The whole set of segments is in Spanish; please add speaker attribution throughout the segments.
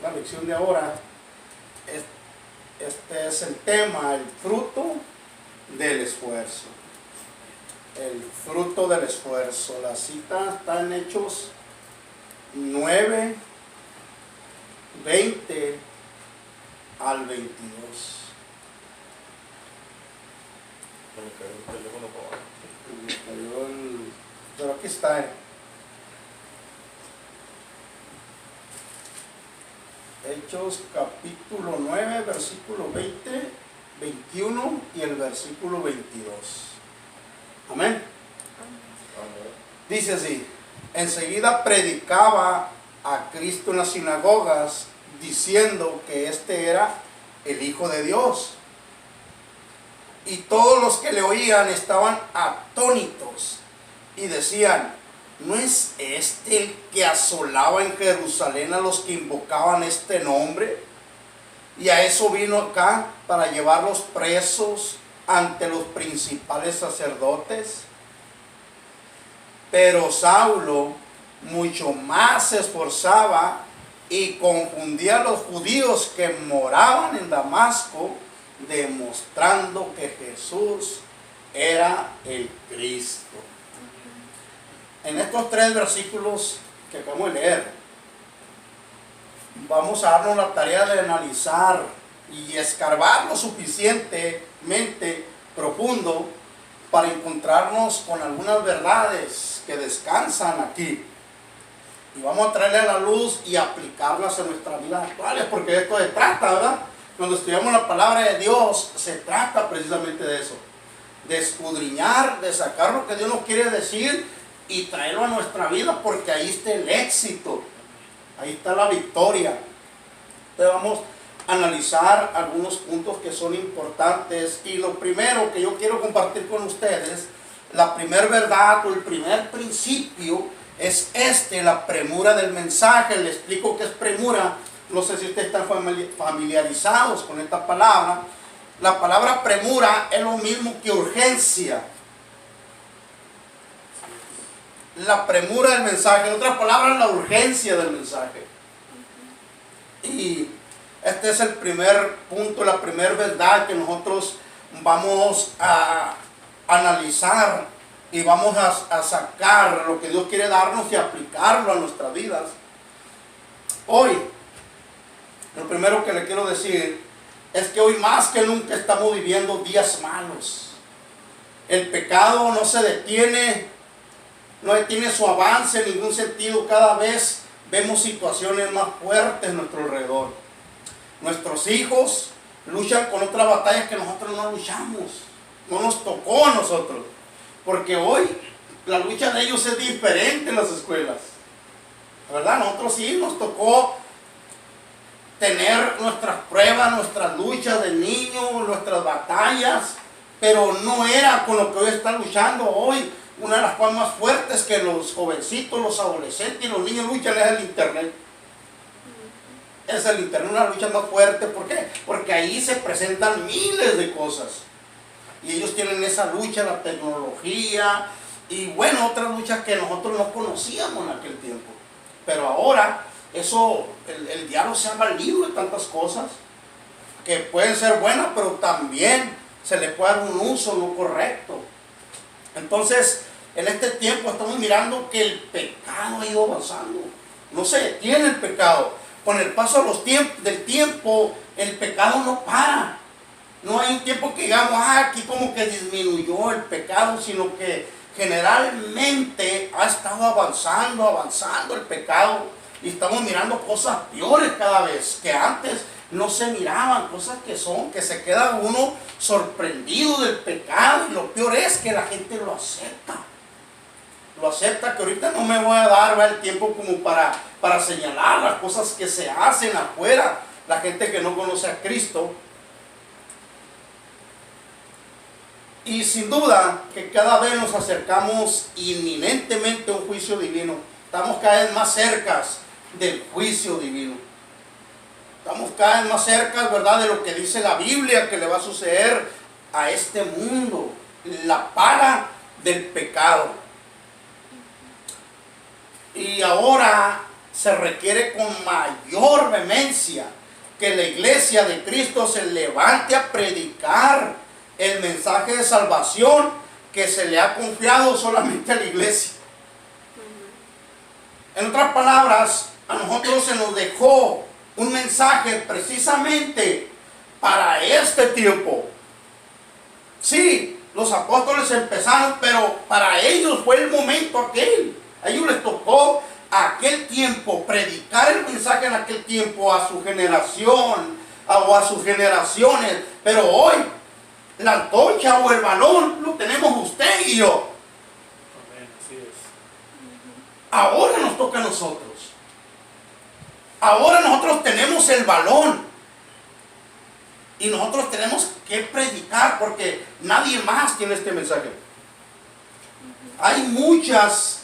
Speaker 1: la lección de ahora, este es el tema, el fruto del esfuerzo. El fruto del esfuerzo. La cita está en Hechos 9, 20 al 22. Pero aquí está. Hechos capítulo 9, versículo 20, 21 y el versículo 22. Amén. Dice así: enseguida predicaba a Cristo en las sinagogas, diciendo que este era el Hijo de Dios. Y todos los que le oían estaban atónitos y decían: ¿no es este el que asolaba en Jerusalén a los que invocaban este nombre? Y a eso vino acá, para llevarlos presos ante los principales sacerdotes. Pero Saulo mucho más se esforzaba y confundía a los judíos que moraban en Damasco, demostrando que Jesús era el Cristo. En estos 3 versículos que acabamos de leer, vamos a darnos la tarea de analizar y escarbar lo suficientemente profundo para encontrarnos con algunas verdades que descansan aquí. Y vamos a traerle a la luz y aplicarlas en nuestras vidas actuales, porque de esto se trata, ¿verdad? Cuando estudiamos la palabra de Dios, se trata precisamente de eso. De escudriñar, de sacar lo que Dios nos quiere decir y traerlo a nuestra vida, porque ahí está el éxito. Ahí está la victoria. Entonces vamos a analizar algunos puntos que son importantes. Y lo primero que yo quiero compartir con ustedes, la primera verdad o el primer principio es la premura del mensaje. Les explico qué es premura. No sé si ustedes están familiarizados con esta palabra. La palabra premura es lo mismo que urgencia. La premura del mensaje, en otras palabras, la urgencia del mensaje. Y este es el primer punto, la primera verdad que nosotros vamos a analizar y vamos a sacar lo que Dios quiere darnos y aplicarlo a nuestras vidas. Hoy, lo primero que le quiero decir es que hoy más que nunca estamos viviendo días malos. El pecado no se detiene, no detiene su avance en ningún sentido. Cada vez vemos situaciones más fuertes a nuestro alrededor. Nuestros hijos luchan con otras batallas que nosotros no luchamos. No nos tocó a nosotros. Porque hoy la lucha de ellos es diferente en las escuelas. ¿Verdad? Nosotros sí nos tocó tener nuestras pruebas, nuestras luchas de niños, nuestras batallas. Pero no era con lo que hoy están luchando. Hoy una de las cosas más fuertes que los jovencitos, los adolescentes y los niños luchan es el internet. Es el internet una lucha más fuerte. ¿Por qué? Porque ahí se presentan miles de cosas. Y ellos tienen esa lucha, la tecnología y bueno, otras luchas que nosotros no conocíamos en aquel tiempo. Pero ahora, eso, el diablo se ha valido de tantas cosas que pueden ser buenas, pero también se le puede dar un uso no correcto. Entonces, en este tiempo estamos mirando que el pecado ha ido avanzando. No se detiene el pecado. Con el paso del tiempo, el pecado no para. No hay un tiempo que digamos, aquí como que disminuyó el pecado, sino que generalmente ha estado avanzando el pecado. Y estamos mirando cosas peores cada vez, que antes no se miraban, cosas que se queda uno sorprendido del pecado. Y lo peor es que la gente lo acepta. Lo acepta, que ahorita no me voy a dar el tiempo como para señalar las cosas que se hacen afuera. La gente que no conoce a Cristo. Y sin duda que cada vez nos acercamos inminentemente a un juicio divino. Estamos cada vez más cerca del juicio divino. Estamos cada vez más cerca, ¿verdad?, de lo que dice la Biblia que le va a suceder a este mundo. La paga del pecado. Y ahora se requiere con mayor mayor vehemencia que la iglesia de Cristo se levante a predicar el mensaje de salvación que se le ha confiado solamente a la iglesia. En otras palabras, a nosotros se nos dejó un mensaje precisamente para este tiempo. Sí, los apóstoles empezaron, pero para ellos fue el momento aquel. A ellos les tocó aquel tiempo, predicar el mensaje en aquel tiempo a su generación o a sus generaciones. Pero hoy, la antorcha o el balón lo tenemos usted y yo.
Speaker 2: Amén, así es.
Speaker 1: Ahora nos toca a nosotros. Ahora nosotros tenemos el balón. Y nosotros tenemos que predicar porque nadie más tiene este mensaje. Hay muchas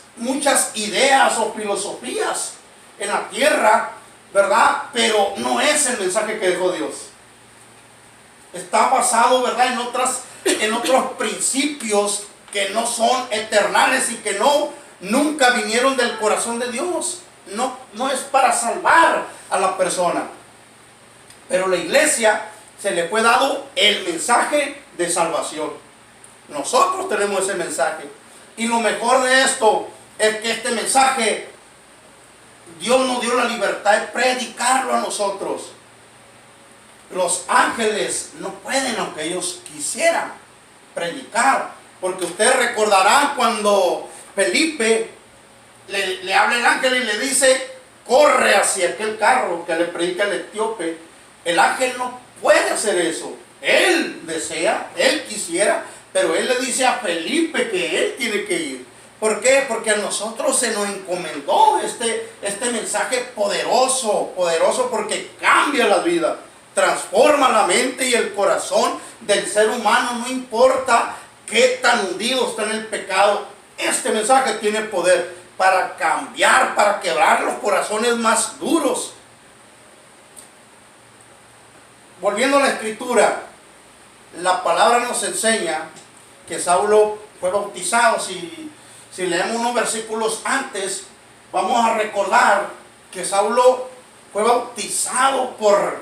Speaker 1: ideas o filosofías en la tierra, ¿verdad? Pero no es el mensaje que dejó Dios. Está basado, ¿verdad?, en otros principios que no son eternales y que nunca vinieron del corazón de Dios. No es para salvar a la persona. Pero la iglesia se le fue dado el mensaje de salvación. Nosotros tenemos ese mensaje. Y lo mejor de esto es que este mensaje Dios nos dio la libertad de predicarlo a nosotros. Los ángeles no pueden, aunque ellos quisieran, predicar. Porque ustedes recordarán cuando Felipe le habla el ángel y le dice: corre hacia aquel carro que le predica el etíope. El ángel no puede hacer eso. Él desea, él quisiera, pero él le dice a Felipe que él tiene que ir. ¿Por qué? Porque a nosotros se nos encomendó este mensaje poderoso porque cambia la vida, transforma la mente y el corazón del ser humano, no importa qué tan hundido está en el pecado. Este mensaje tiene poder para cambiar, para quebrar los corazones más duros. Volviendo a la escritura, la palabra nos enseña que Saulo fue bautizado. Si leemos unos versículos antes, vamos a recordar que Saulo fue bautizado por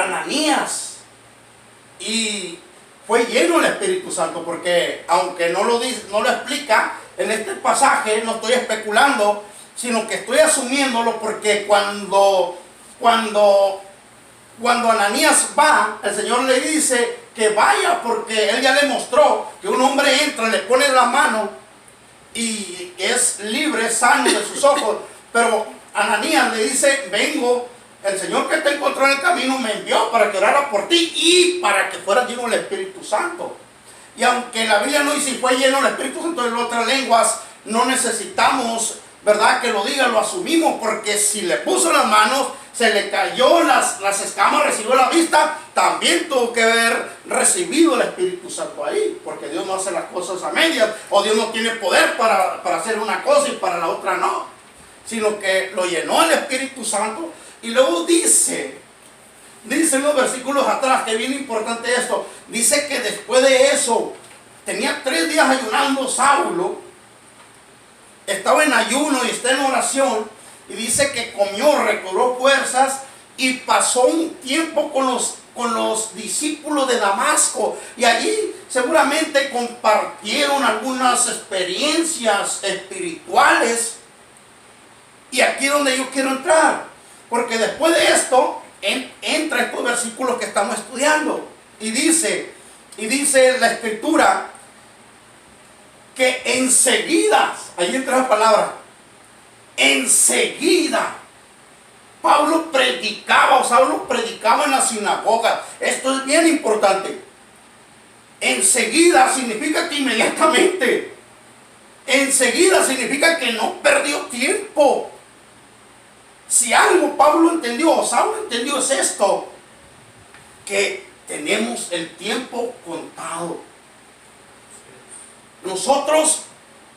Speaker 1: Ananías y fue lleno del Espíritu Santo, porque aunque no lo explica en este pasaje, no estoy especulando, sino que estoy asumiéndolo, porque cuando Ananías va, el Señor le dice que vaya, porque él ya le mostró que un hombre entra, le pone la mano y es libre, sano de sus ojos. Pero Ananías le dice: vengo, el Señor que te encontró en el camino me envió para que orara por ti y para que fueras lleno del Espíritu Santo. Y aunque la Biblia no dice si fue lleno del Espíritu Santo en otras lenguas, no necesitamos, ¿verdad?, que lo diga, lo asumimos, porque si le puso las manos, se le cayó las escamas, recibió la vista, también tuvo que haber recibido el Espíritu Santo ahí, porque Dios no hace las cosas a medias, o Dios no tiene poder para hacer una cosa y para la otra no, sino que lo llenó el Espíritu Santo. Y luego dice en los versículos atrás, que es bien importante esto, dice que después de eso, tenía 3 días ayunando Saulo, estaba en ayuno y está en oración, y dice que comió, recobró fuerzas y pasó un tiempo con los discípulos de Damasco, y allí seguramente compartieron algunas experiencias espirituales. Y aquí es donde yo quiero entrar, porque después de esto entra estos versículos que estamos estudiando, y dice la escritura que enseguida, ahí entra la palabra, enseguida, Saulo predicaba en la sinagoga. Esto es bien importante. Enseguida significa que inmediatamente. Enseguida significa que no perdió tiempo. Si algo Saulo entendió es esto, que tenemos el tiempo contado. Nosotros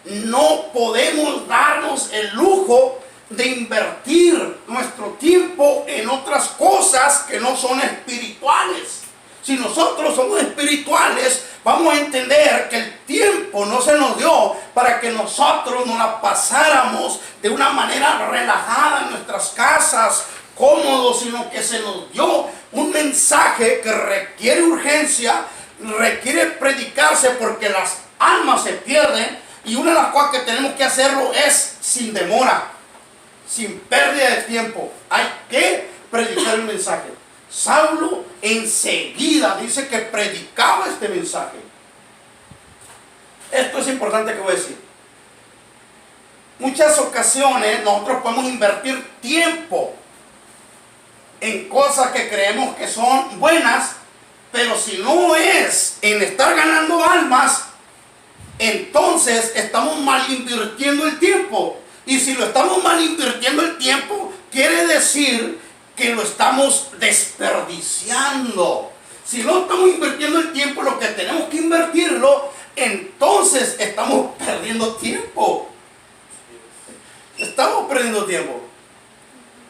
Speaker 1: no podemos darnos el lujo de invertir nuestro tiempo en otras cosas que no son espirituales. Si nosotros somos espirituales, vamos a entender que el tiempo no se nos dio para que nosotros nos la pasáramos de una manera relajada en nuestras casas, cómodos, sino que se nos dio un mensaje que requiere urgencia, requiere predicarse porque las almas se pierden, y una de las cosas que tenemos que hacerlo es sin demora, sin pérdida de tiempo. Hay que predicar el mensaje. Saulo enseguida dice que predicaba este mensaje. Esto es importante que voy a decir. Muchas ocasiones nosotros podemos invertir tiempo en cosas que creemos que son buenas, pero si no es en estar ganando almas, entonces estamos mal invirtiendo el tiempo. Y si lo estamos mal invirtiendo el tiempo, quiere decir que lo estamos desperdiciando. Si no estamos invirtiendo el tiempo, lo que tenemos que invertirlo, entonces estamos perdiendo tiempo. Estamos perdiendo tiempo.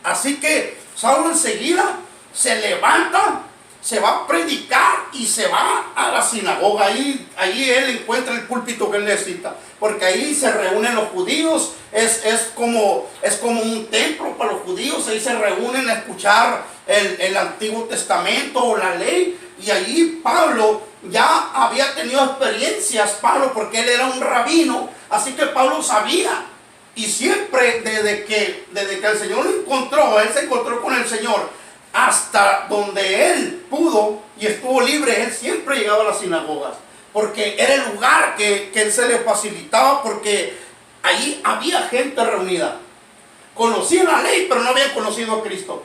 Speaker 1: Así que Saulo enseguida se levanta, se va a predicar y se va a la sinagoga. Ahí él encuentra el púlpito que él necesita, porque ahí se reúnen los judíos. Es como un templo para los judíos. Ahí se reúnen a escuchar el Antiguo Testamento o la ley. Y allí Pablo ya había tenido experiencias, porque él era un rabino. Así que Pablo sabía. Y siempre desde que el Señor lo encontró, él se encontró con el Señor, hasta donde él pudo y estuvo libre, él siempre llegaba a las sinagogas, porque era el lugar que él se le facilitaba, porque ahí había gente reunida. Conocían la ley, pero no habían conocido a Cristo.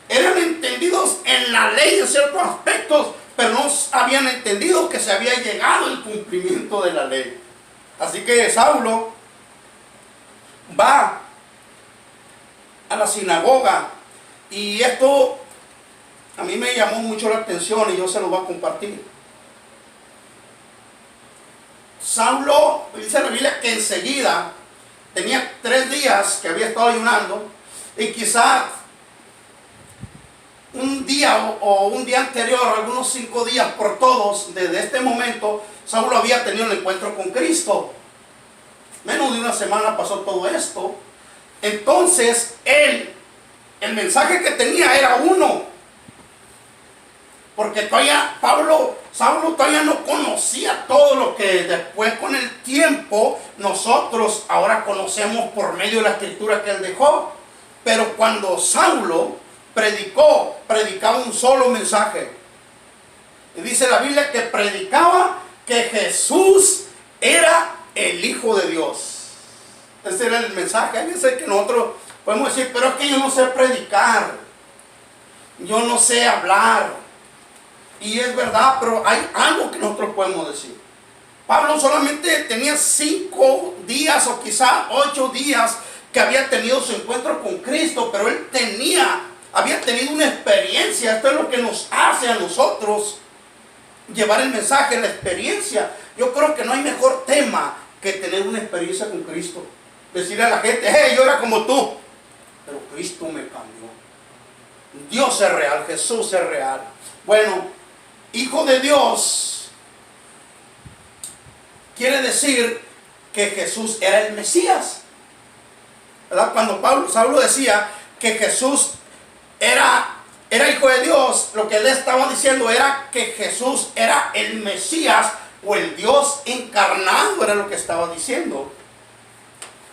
Speaker 1: Eran entendidos en la ley en ciertos aspectos, pero no habían entendido que se había llegado al cumplimiento de la ley. Así que Saulo va a la sinagoga, y esto a mí me llamó mucho la atención y yo se lo voy a compartir. Saulo, dice la Biblia que enseguida, tenía 3 días que había estado ayunando, y quizás un día o un día anterior, algunos 5 días por todos, desde este momento, Saulo había tenido el encuentro con Cristo. Menos de una semana pasó todo esto. Entonces el mensaje que tenía era uno, porque todavía Saulo todavía no conocía todo lo que después, con el tiempo, nosotros ahora conocemos por medio de la escritura que él dejó. Pero cuando Saulo predicaba un solo mensaje. Y dice la Biblia que predicaba que Jesús era el Hijo de Dios. Ese era el mensaje. Hay veces que nosotros podemos decir, pero es que yo no sé predicar, yo no sé hablar. Y es verdad, pero hay algo que nosotros podemos decir. Pablo solamente tenía 5 días o quizá 8 días que había tenido su encuentro con Cristo, pero él había tenido una experiencia. Esto es lo que nos hace a nosotros llevar el mensaje, la experiencia. Yo creo que no hay mejor tema que tener una experiencia con Cristo. Decirle a la gente, hey, yo era como tú, pero Cristo me cambió. Dios es real, Jesús es real. Bueno, Hijo de Dios quiere decir que Jesús era el Mesías, ¿verdad? Cuando Saulo decía que Jesús era Hijo de Dios, lo que él estaba diciendo era que Jesús era el Mesías, o el Dios encarnado, era lo que estaba diciendo.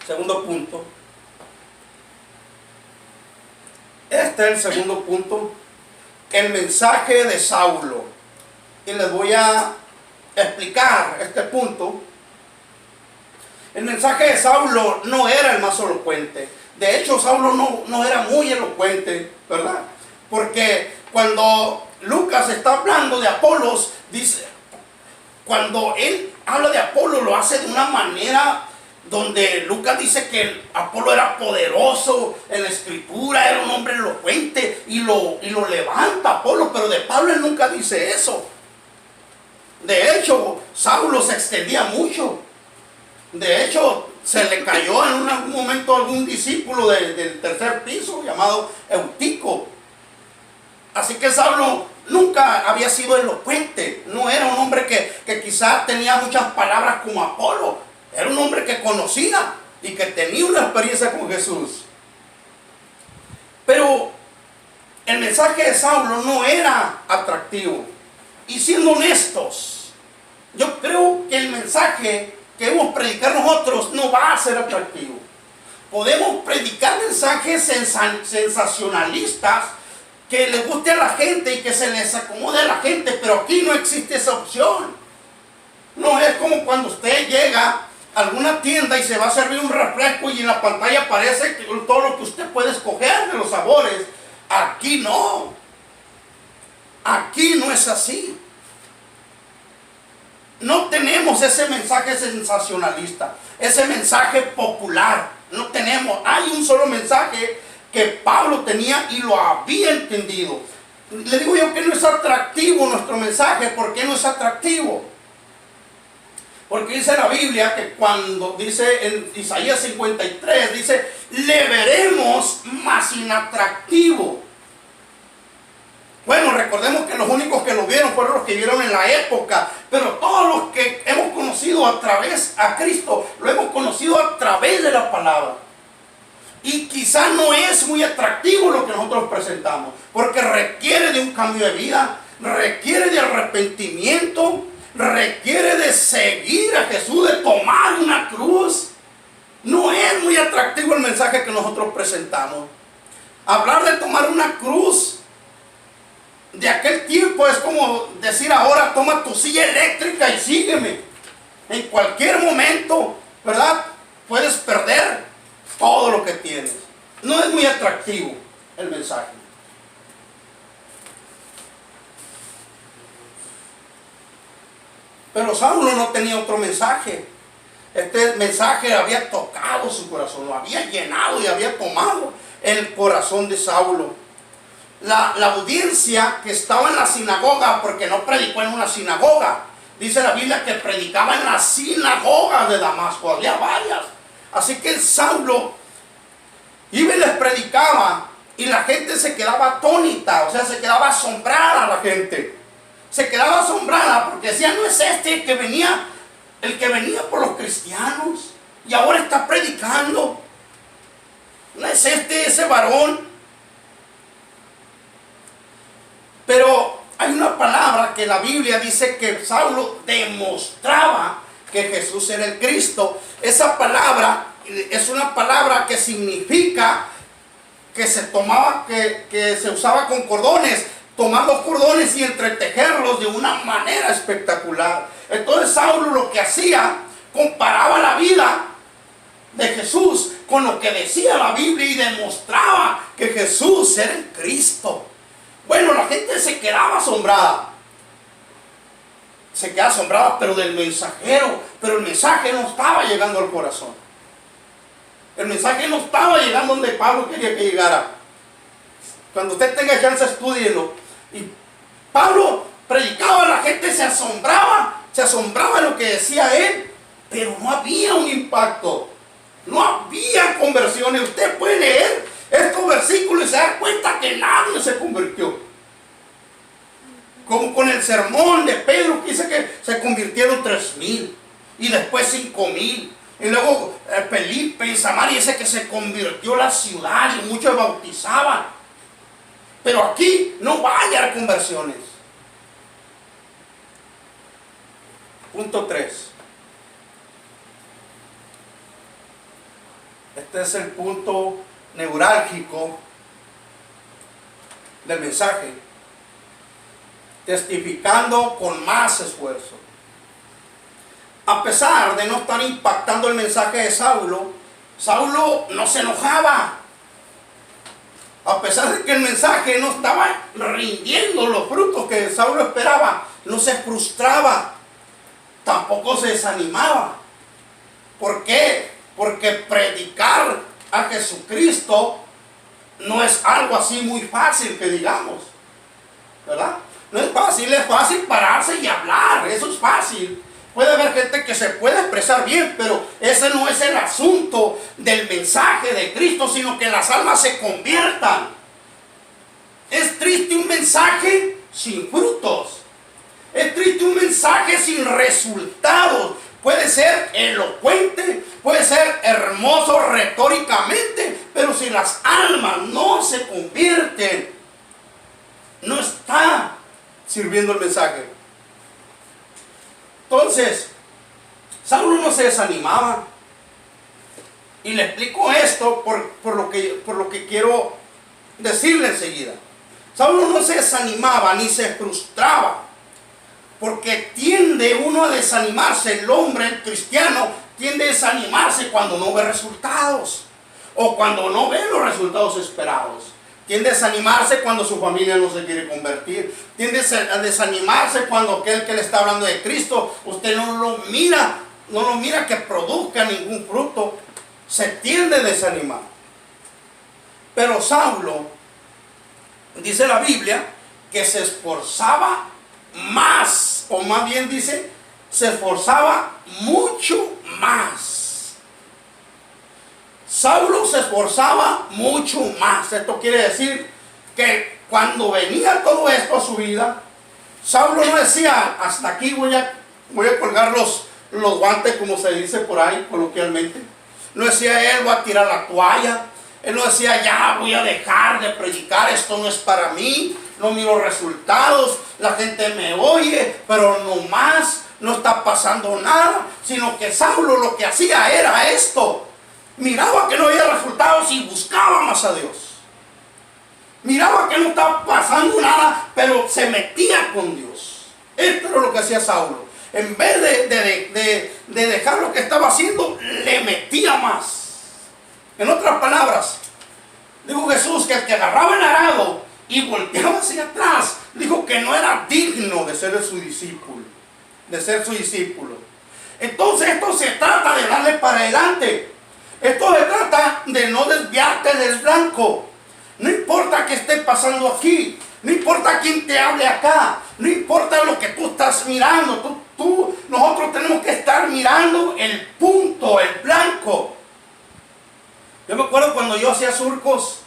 Speaker 1: Segundo punto. Este es el segundo punto. El mensaje de Saulo. Y les voy a explicar este punto. El mensaje de Saulo no era el más elocuente. De hecho, Saulo no era muy elocuente, ¿verdad? Porque cuando Lucas está hablando de Apolos, dice, cuando él habla de Apolo, lo hace de una manera donde Lucas dice que Apolo era poderoso en la escritura, era un hombre elocuente, y lo levanta Apolo, pero de Pablo él nunca dice eso. De hecho, Saulo se extendía mucho. De hecho, se le cayó en un momento a algún discípulo del tercer piso llamado Eutico. Así que Saulo nunca había sido elocuente. No era un hombre que quizás tenía muchas palabras como Apolo. Era un hombre que conocía y que tenía una experiencia con Jesús. Pero el mensaje de Saulo no era atractivo. Y siendo honestos, yo creo que el mensaje que debemos predicar nosotros no va a ser atractivo. Podemos predicar mensajes sensacionalistas que les guste a la gente y que se les acomode a la gente, pero aquí no existe esa opción. No es como cuando usted llega a alguna tienda y se va a servir un refresco y en la pantalla aparece todo lo que usted puede escoger de los sabores. Aquí no. Aquí no es así. No tenemos ese mensaje sensacionalista, ese mensaje popular. No tenemos. Hay un solo mensaje que Pablo tenía y lo había entendido. Le digo yo que no es atractivo nuestro mensaje. ¿Por qué no es atractivo? Porque dice la Biblia que cuando dice en Isaías 53, dice, le veremos más inatractivo. Bueno, recordemos que los únicos que lo vieron fueron los que vieron en la época, pero todos los que hemos conocido a Cristo, lo hemos conocido a través de la palabra. Y quizá no es muy atractivo lo que nosotros presentamos, porque requiere de un cambio de vida, requiere de arrepentimiento, requiere de seguir a Jesús, de tomar una cruz. No es muy atractivo el mensaje que nosotros presentamos. Hablar de tomar una cruz de aquel tiempo es como decir ahora, toma tu silla eléctrica y sígueme. En cualquier momento, ¿verdad? Puedes perder todo lo que tienes. No es muy atractivo el mensaje. Pero Saulo no tenía otro mensaje. Este mensaje había tocado su corazón, lo había llenado y había tomado el corazón de Saulo. La audiencia que estaba en la sinagoga, porque no predicó en una sinagoga, dice la Biblia que predicaba en la sinagoga de Damasco, había varias. Así que el Saulo iba y les predicaba y la gente se quedaba atónita, o sea, se quedaba asombrada la gente. Se quedaba asombrada porque decía, no es este el que venía por los cristianos y ahora está predicando. No es ese varón. Pero hay una palabra que la Biblia dice que Saulo demostraba que Jesús era el Cristo. Esa palabra es una palabra que significa que se tomaba, que se usaba con cordones. Tomar los cordones y entretejerlos de una manera espectacular. Entonces Saulo lo que hacía, comparaba la vida de Jesús con lo que decía la Biblia y demostraba que Jesús era el Cristo. Bueno, la gente se quedaba asombrada. Se quedaba asombrada, pero del mensajero. Pero el mensaje no estaba llegando al corazón. El mensaje no estaba llegando donde Pablo quería que llegara. Cuando usted tenga chance, estúdielo. Y Pablo predicaba, la gente se asombraba de lo que decía él, pero no había un impacto, no había conversiones. Usted puede leer estos versículos y se da cuenta que nadie se convirtió. Como con el sermón de Pedro, que dice que se convirtieron 3,000 y después 5,000. Y luego Felipe en Samaria dice que se convirtió la ciudad y muchos bautizaban. Pero aquí no va a hallar conversiones. Punto 3. Este es el punto neurálgico del mensaje. Testificando con más esfuerzo. A pesar de no estar impactando el mensaje de Saulo, Saulo no se enojaba. A pesar de que el mensaje no estaba rindiendo los frutos que Saulo esperaba, no se frustraba, tampoco se desanimaba. ¿Por qué? Porque predicar a Jesucristo no es algo así muy fácil que digamos, ¿verdad? No es fácil, es fácil pararse y hablar, eso es fácil. Puede haber gente que se puede expresar bien, pero ese no es el asunto del mensaje de Cristo, sino que las almas se conviertan. Es triste un mensaje sin frutos. Es triste un mensaje sin resultados. puede ser elocuente, puede ser hermoso retóricamente, pero si las almas no se convierten, no está sirviendo el mensaje. Entonces, Saulo no se desanimaba. Y le explico esto por lo que quiero decirle enseguida. Saulo no se desanimaba ni se frustraba, porque tiende uno a desanimarse. El hombre, el cristiano, tiende a desanimarse cuando no ve resultados o cuando no ve los resultados esperados. Tiende a desanimarse cuando su familia no se quiere convertir. Tiende a desanimarse cuando aquel que le está hablando de Cristo, usted no lo mira que produzca ningún fruto. Se tiende a desanimar. Pero Saulo, dice la Biblia, que se esforzaba más, o más bien dice, se esforzaba mucho más. Saulo se esforzaba mucho más. Esto quiere decir que cuando venía todo esto a su vida, Saulo no decía, hasta aquí voy a colgar los guantes, como se dice por ahí coloquialmente. No decía él, voy a tirar la toalla. Él no decía, ya voy a dejar de predicar, esto no es para mí, no miro resultados, la gente me oye, pero nomás no está pasando nada. Sino que Saulo lo que hacía era esto: miraba que no había resultados y buscaba más a Dios. Miraba que no estaba pasando nada, pero se metía con Dios. Esto era lo que hacía Saulo. En vez de dejar lo que estaba haciendo, le metía más. En otras palabras, dijo Jesús que el que agarraba el arado y volteaba hacia atrás, dijo que no era digno de ser su discípulo. Entonces esto se trata de darle para adelante. Esto se trata de no desviarte del blanco. No importa qué esté pasando aquí, no importa quién te hable acá, no importa lo que tú estás mirando, nosotros tenemos que estar mirando el punto, el blanco. Yo me acuerdo cuando yo hacía surcos,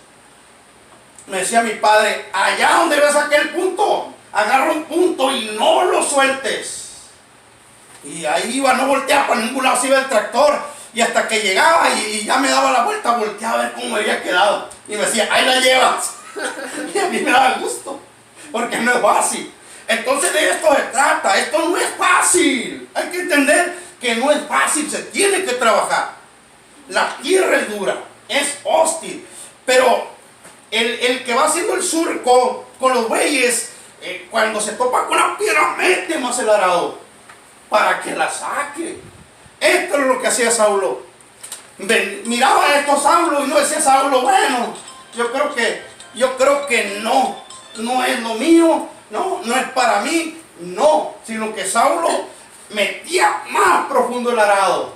Speaker 1: me decía mi padre, allá donde ves aquel punto, agarra un punto y no lo sueltes. Y ahí iba, no volteaba para ningún lado, se iba el tractor, y hasta que llegaba y ya me daba la vuelta, volteaba a ver cómo me había quedado. Y me decía, ahí la llevas. Y a mí me daba gusto, porque no es fácil. Entonces de esto se trata, esto no es fácil. Hay que entender que no es fácil, se tiene que trabajar. La tierra es dura, es hostil, pero el que va haciendo el surco con los bueyes, cuando se topa con la piedra, mete más el arado para que la saque. Esto es lo que hacía Saulo. Miraba esto Saulo y no decía Saulo, bueno, yo creo que no es lo mío, no es para mí, no, sino que Saulo metía más profundo el arado.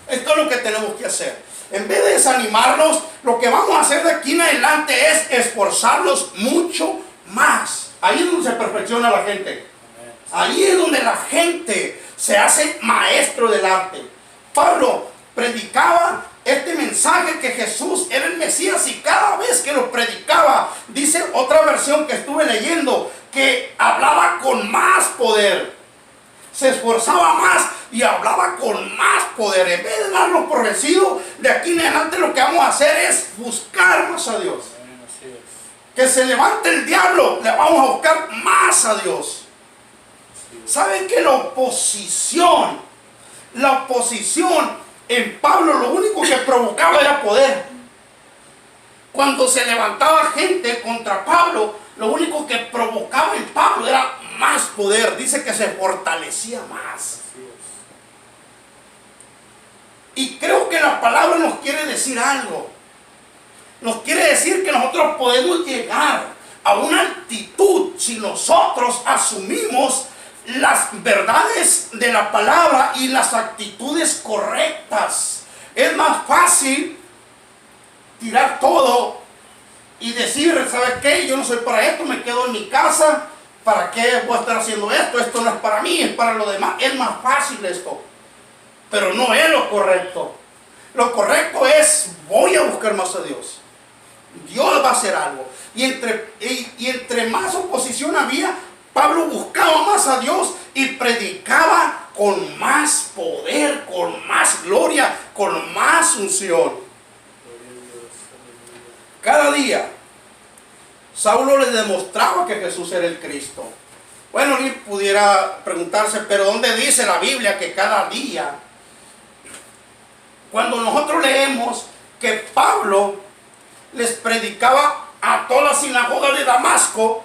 Speaker 1: Esto es lo que tenemos que hacer. En vez de desanimarnos, lo que vamos a hacer de aquí en adelante es esforzarnos mucho más. Ahí es donde se perfecciona la gente. Ahí es donde la gente se hace maestro del arte. Pablo predicaba este mensaje que Jesús era el Mesías, y cada vez que lo predicaba, dice otra versión que estuve leyendo, que hablaba con más poder. Se esforzaba más y hablaba con más poder. En vez de darnos por vencido, de aquí en adelante lo que vamos a hacer es buscar más a Dios. Que se levante el diablo, le vamos a buscar más a Dios. ¿Saben que la oposición en Pablo lo único que provocaba era poder? Cuando se levantaba gente contra Pablo, lo único que provocaba en Pablo era más poder. Dice que se fortalecía más. Y creo que la palabra nos quiere decir algo. Nos quiere decir que nosotros podemos llegar a una altitud si nosotros asumimos las verdades de la palabra y las actitudes correctas. Es más fácil tirar todo y decir, ¿sabes qué? Yo no soy para esto, me quedo en mi casa. ¿Para qué voy a estar haciendo esto? Esto no es para mí, es para los demás. Es más fácil esto, pero no es lo correcto. Lo correcto es, voy a buscar más a Dios. Dios va a hacer algo. Y entre más oposición había, Pablo buscaba más a Dios y predicaba con más poder, con más gloria, con más unción.
Speaker 2: Gloria a Dios. Aleluya.
Speaker 1: Cada día Saulo les demostraba que Jesús era el Cristo. Bueno, alguien pudiera preguntarse, pero ¿dónde dice la Biblia que cada día? Cuando nosotros leemos que Pablo les predicaba a toda la sinagoga de Damasco,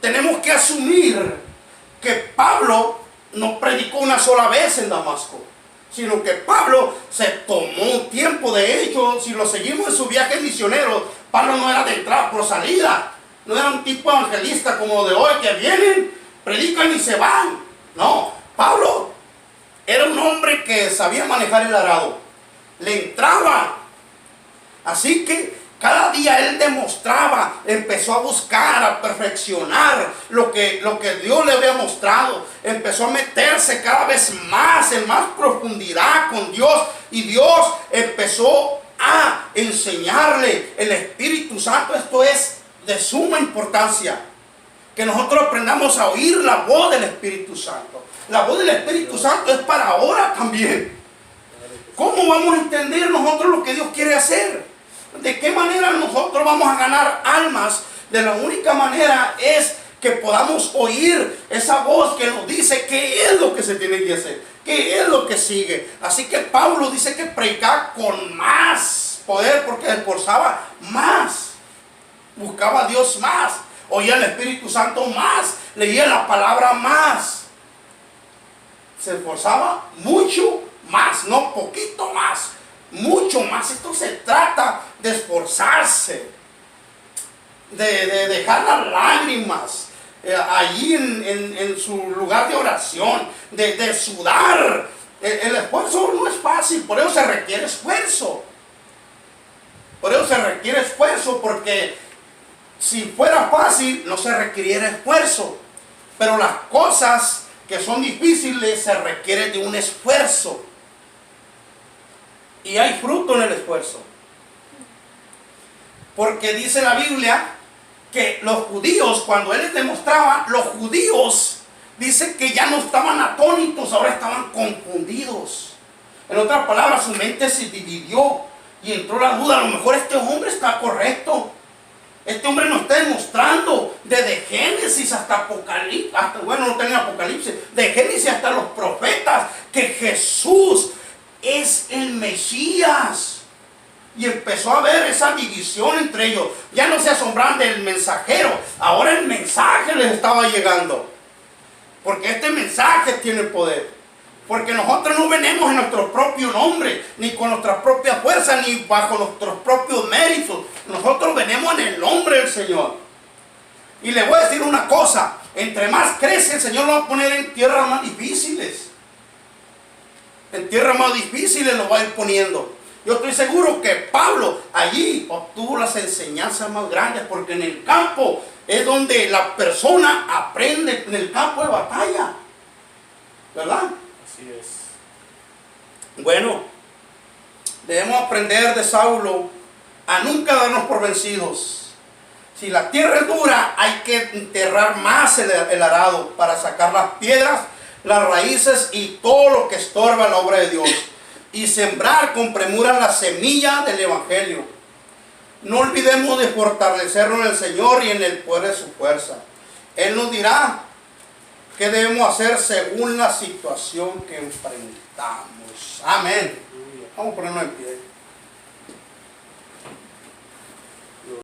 Speaker 1: tenemos que asumir que Pablo no predicó una sola vez en Damasco, sino que Pablo se tomó un tiempo. De hecho, si lo seguimos en su viaje misionero, Pablo no era de entrada por salida, no era un tipo evangelista como de hoy que vienen, predican y se van. No, Pablo era un hombre que sabía manejar el arado, le entraba. Así que cada día él demostraba, empezó a buscar, a perfeccionar lo que Dios le había mostrado. Empezó a meterse cada vez más, en más profundidad con Dios. Y Dios empezó a enseñarle el Espíritu Santo. Esto es de suma importancia, que nosotros aprendamos a oír la voz del Espíritu Santo. La voz del Espíritu Santo es para ahora también. ¿Cómo vamos a entender nosotros lo que Dios quiere hacer? ¿De qué manera nosotros vamos a ganar almas? De la única manera es que podamos oír esa voz que nos dice qué es lo que se tiene que hacer, qué es lo que sigue. Así que Pablo dice que predicaba con más poder porque se esforzaba más, buscaba a Dios más, oía al Espíritu Santo más, leía la palabra más, se esforzaba mucho más, no poquito más, mucho más. Esto se trata de esforzarse, de dejar las lágrimas allí en su lugar de oración, de sudar. El esfuerzo no es fácil, por eso se requiere esfuerzo. Por eso se requiere esfuerzo, porque si fuera fácil no se requiriera esfuerzo. Pero las cosas que son difíciles se requieren de un esfuerzo. Y hay fruto en el esfuerzo. Porque dice la Biblia que los judíos, cuando él les demostraba, los judíos, dice que ya no estaban atónitos, ahora estaban confundidos. En otras palabras, su mente se dividió y entró la duda. A lo mejor este hombre está correcto. Este hombre nos está demostrando desde Génesis hasta Apocalipsis, bueno, no tenía Apocalipsis, de Génesis hasta los profetas, que Jesús es el Mesías. Y empezó a ver esa división entre ellos. Ya no se asombraban del mensajero, ahora el mensaje les estaba llegando. Porque este mensaje tiene poder. Porque nosotros no venimos en nuestro propio nombre, ni con nuestra propia fuerza, ni bajo nuestros propios méritos. Nosotros venimos en el nombre del Señor. Y le voy a decir una cosa: entre más crece, el Señor lo va a poner en tierras más difíciles. En tierras más difíciles lo va a ir poniendo. Yo estoy seguro que Pablo allí obtuvo las enseñanzas más grandes, porque en el campo es donde la persona aprende, en el campo de batalla. ¿Verdad?
Speaker 2: Así es.
Speaker 1: Bueno, debemos aprender de Saulo a nunca darnos por vencidos. Si la tierra es dura, hay que enterrar más el arado para sacar las piedras, las raíces y todo lo que estorba la obra de Dios, y sembrar con premura la semilla del Evangelio. No olvidemos de fortalecernos en el Señor y en el poder de su fuerza. Él nos dirá qué debemos hacer según la situación que enfrentamos. Amén. Vamos a ponernos en pie.